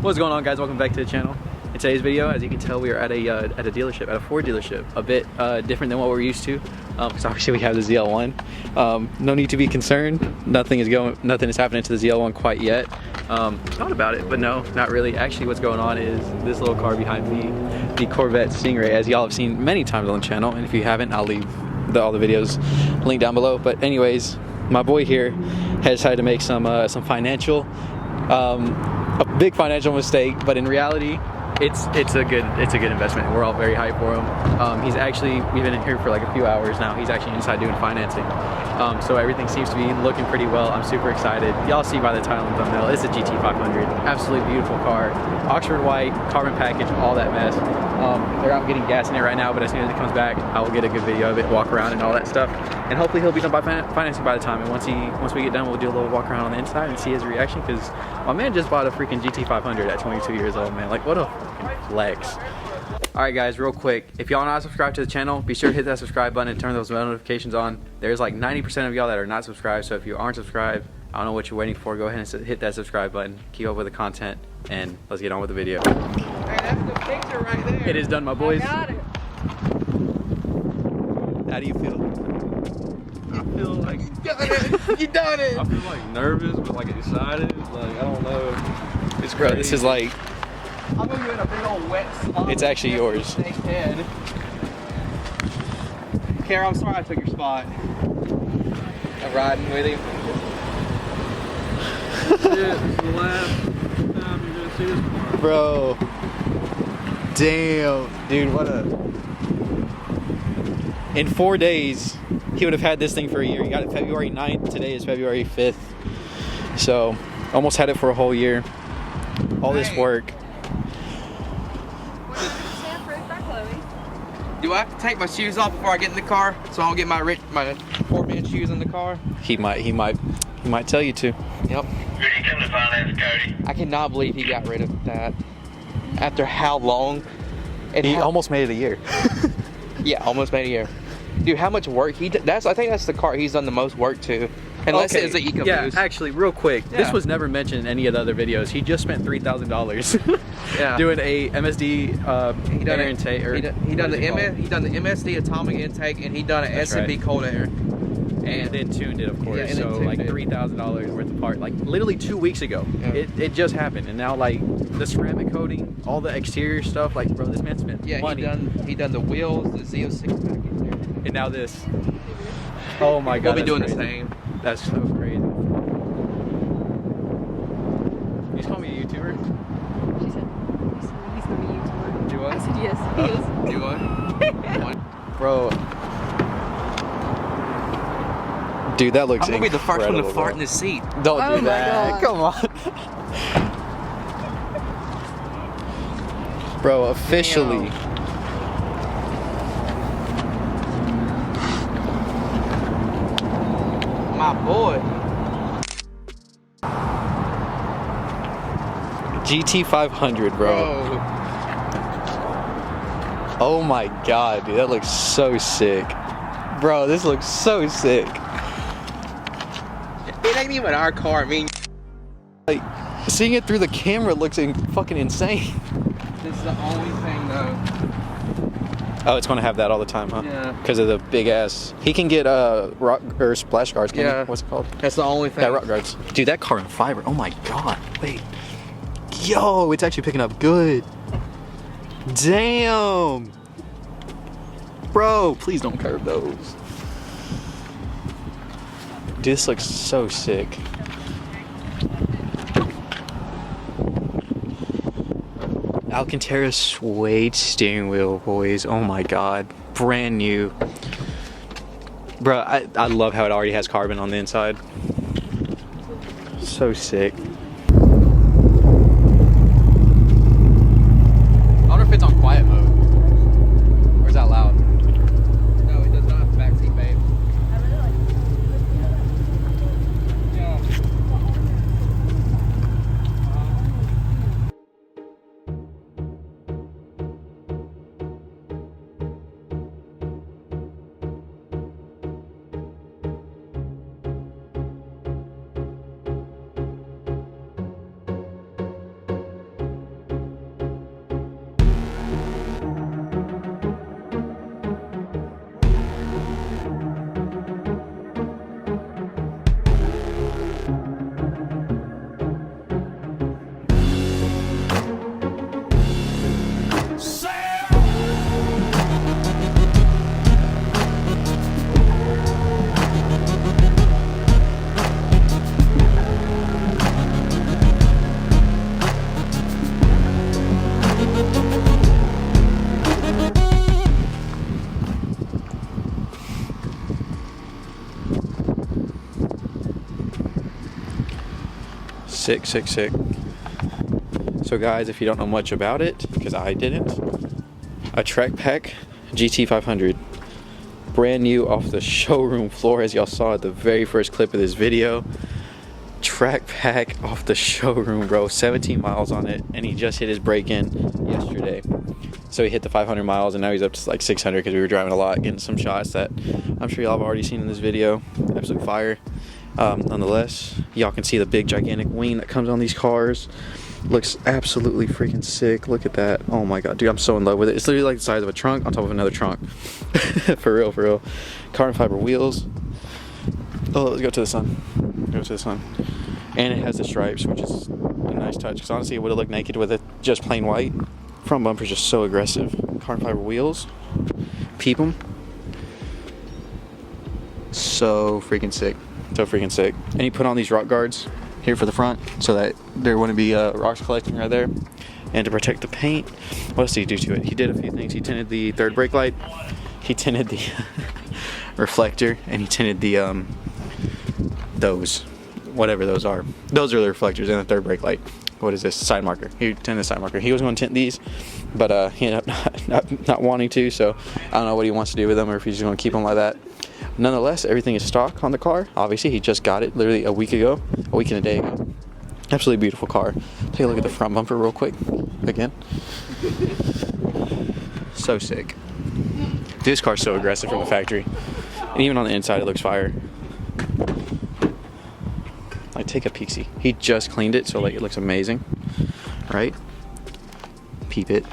What's going on, guys? Welcome back to the channel. In today's video, as you can tell, we are at a dealership, at a Ford dealership. A bit different than what we're used to, because obviously we have the ZL1. No need to be concerned. Nothing is happening to the ZL1 quite yet. Thought about it, but no, not really. Actually, what's going on is this little car behind me, the Corvette Stingray, as y'all have seen many times on the channel. And if you haven't, I'll leave all the videos linked down below. But anyways, my boy here has decided to make some financial. A big financial mistake, but in reality, it's a good investment. We're all very hyped for him. We've been in here for like a few hours now. He's actually inside doing financing. So everything seems to be looking pretty well. I'm super excited. Y'all see by the title and thumbnail, it's a GT500. Absolutely beautiful car. Oxford white, carbon package, all that mess. They're out getting gas in it right now, but as soon as it comes back, I will get a good video of it, walk around and all that stuff. And hopefully he'll be done by financing by the time. And once we get done, we'll do a little walk around on the inside and see his reaction, because my man just bought a freaking GT500 at 22 years old, man. Like, what a freaking flex. Alright guys, real quick, if y'all are not subscribed to the channel, be sure to hit that subscribe button and turn those notifications on. There's like 90% of y'all that are not subscribed, so if you aren't subscribed, I don't know what you're waiting for. Go ahead and hit that subscribe button, keep up with the content, and let's get on with the video. Hey, that's the picture right there. It is done, my boys. I got it. How do you feel? I feel like You done it. You done it. I feel like nervous, but like excited. Like I don't know. It's Bro, crazy. this is like, I'm gonna give it a big old wet slump. It's actually yours. Head. Kara, I'm sorry I took your spot. I'm riding with him. This is the last time you're gonna see this car. bro. Damn, dude, what a. In 4 days, he would have had this thing for a year. He got it February 9th. Today is February 5th. So, almost had it for a whole year. All this work. Do I have to take my shoes off before I get in the car so I don't get my four-man shoes in the car? He might tell you to. Yep. I cannot believe he got rid of that. After how long? And He almost made it a year. Yeah, almost made a year. Dude, how much work I think that's the car he's done the most work to. Unless it is an EcoBoost. Yeah, actually, real quick, Yeah. this was never mentioned in any of the other videos. He just spent $3,000 Yeah. doing a MSD He done air it. intake. Or He done the MSD atomic intake, and he done an That's S&B right. cold air. And then tuned it, of course. Yeah, and then so tuned like it. $3,000 worth of part, like literally 2 weeks ago. Yeah. It just happened, and now like the ceramic coating, all the exterior stuff. Like, bro, this man spent Yeah, money. he done the wheels, the Z06 package, and everything. And now this. Oh my God. We'll be that's doing crazy. the same. That's so crazy. You just call me a YouTuber? She said, he's gonna be a YouTuber. Do I I? said yes, he is. You want? Bro. Dude, that looks I'm gonna be the first one to incredible, fart bro. in the seat. Don't Oh do my that. God. Come on. Bro, officially. My boy. GT500, bro. Oh my God, dude, that looks so sick. Bro, this looks so sick. It ain't even our car. I mean, Like, seeing it through the camera looks fucking insane. this is the only thing though. Oh, it's gonna have that all the time, huh? Yeah. Because of the big ass. He can get rock or splash guards. Can Yeah. he? What's it called? That's the only thing. Yeah, rock guards. Dude, that carbon fiber. Oh my God. Wait. Yo, it's actually picking up good. Damn. Bro, please don't curve those. Dude, this looks so sick. Alcantara suede steering wheel, boys. Oh my God. Brand new. Bro, I love how it already has carbon on the inside. So sick. I wonder if it's on quiet mode. Or is that loud? No, it does not have backseat, babe. Yeah. Sick, sick, sick. So guys, if you don't know much about it, because I didn't, a Trackpack GT500. Brand new off the showroom floor, as y'all saw at the very first clip of this video. Trackpack off the showroom, bro. 17 miles on it, and he just hit his break-in yesterday. So he hit the 500 miles, and now he's up to like 600 because we were driving a lot, getting some shots that I'm sure y'all have already seen in this video. Absolute fire. Nonetheless, y'all can see the big gigantic wing that comes on these cars. Looks absolutely freaking sick. Look at that. Oh my god, dude, I'm so in love with it. It's literally like the size of a trunk on top of another trunk. For real, for real. Carbon fiber wheels. Oh, let's go to the sun. Go to the sun. And it has the stripes, which is a nice touch, because honestly it would have looked naked with it just plain white. Front bumper's just so aggressive. Carbon fiber wheels. Peep them. So freaking sick. So freaking sick. And he put on these rock guards here for the front so that there wouldn't be rocks collecting right there. And to protect the paint, what else did he do to it? He did a few things. He tinted the third brake light. He tinted the reflector, and he tinted the those, whatever those are. Those are the reflectors and the third brake light. What is this? Side marker. He tinted the side marker. He was going to tint these, but he ended up not wanting to, so I don't know what he wants to do with them, or if he's just going to keep them like that. Nonetheless, everything is stock on the car. Obviously, he just got it literally a week and a day ago. Absolutely beautiful car. Take a look at the front bumper real quick. Again. So sick. This car's so aggressive from the factory. And even on the inside, it looks fire. Like, take a peek-see. He just cleaned it, so like it looks amazing. Right? Peep it.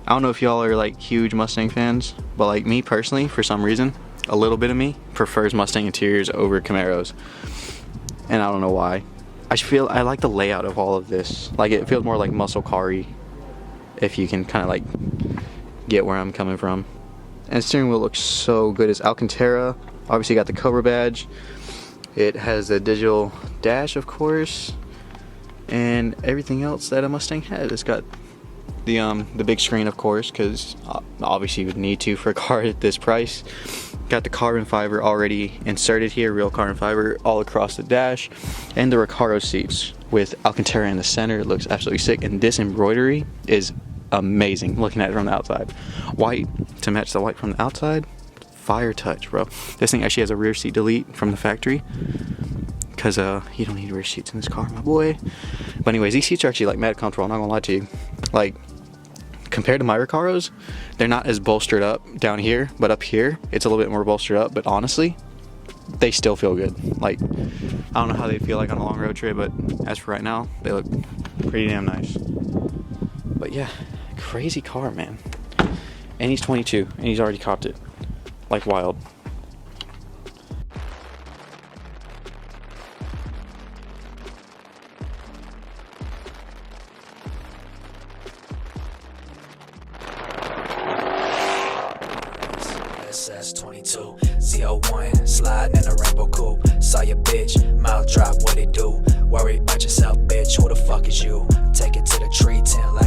I don't know if y'all are like huge Mustang fans, but like me personally, for some reason, a little bit of me prefers Mustang interiors over Camaros. And I don't know why. I like the layout of all of this. Like, it feels more like muscle car-y, if you can kind of like get where I'm coming from. And the steering wheel looks so good. It's Alcantara. Obviously got the Cobra badge. It has a digital dash, of course, and everything else that a Mustang has. It's got the big screen, of course, because obviously you would need to for a car at this price. Got the carbon fiber already inserted here, real carbon fiber all across the dash, and the Recaro seats with Alcantara in the center. It looks absolutely sick, and this embroidery is amazing looking at it from the outside. White to match the white from the outside. Fire touch, bro. This thing actually has a rear seat delete from the factory, because you don't need rear seats in this car, my boy. But anyways, these seats are actually like mad comfortable. I'm not gonna lie to you. Like, compared to my Recaros, they're not as bolstered up down here, but up here it's a little bit more bolstered up. But honestly, they still feel good. Like, I don't know how they feel like on a long road trip, but as for right now, they look pretty damn nice. But yeah, crazy car, man. And he's 22 and he's already copped it like wild. SS22 Z01 sliding in a rainbow coupe. Saw your bitch, mouth drop, what it do? Worry about yourself, bitch, who the fuck is you? Take it to the tree, 10 like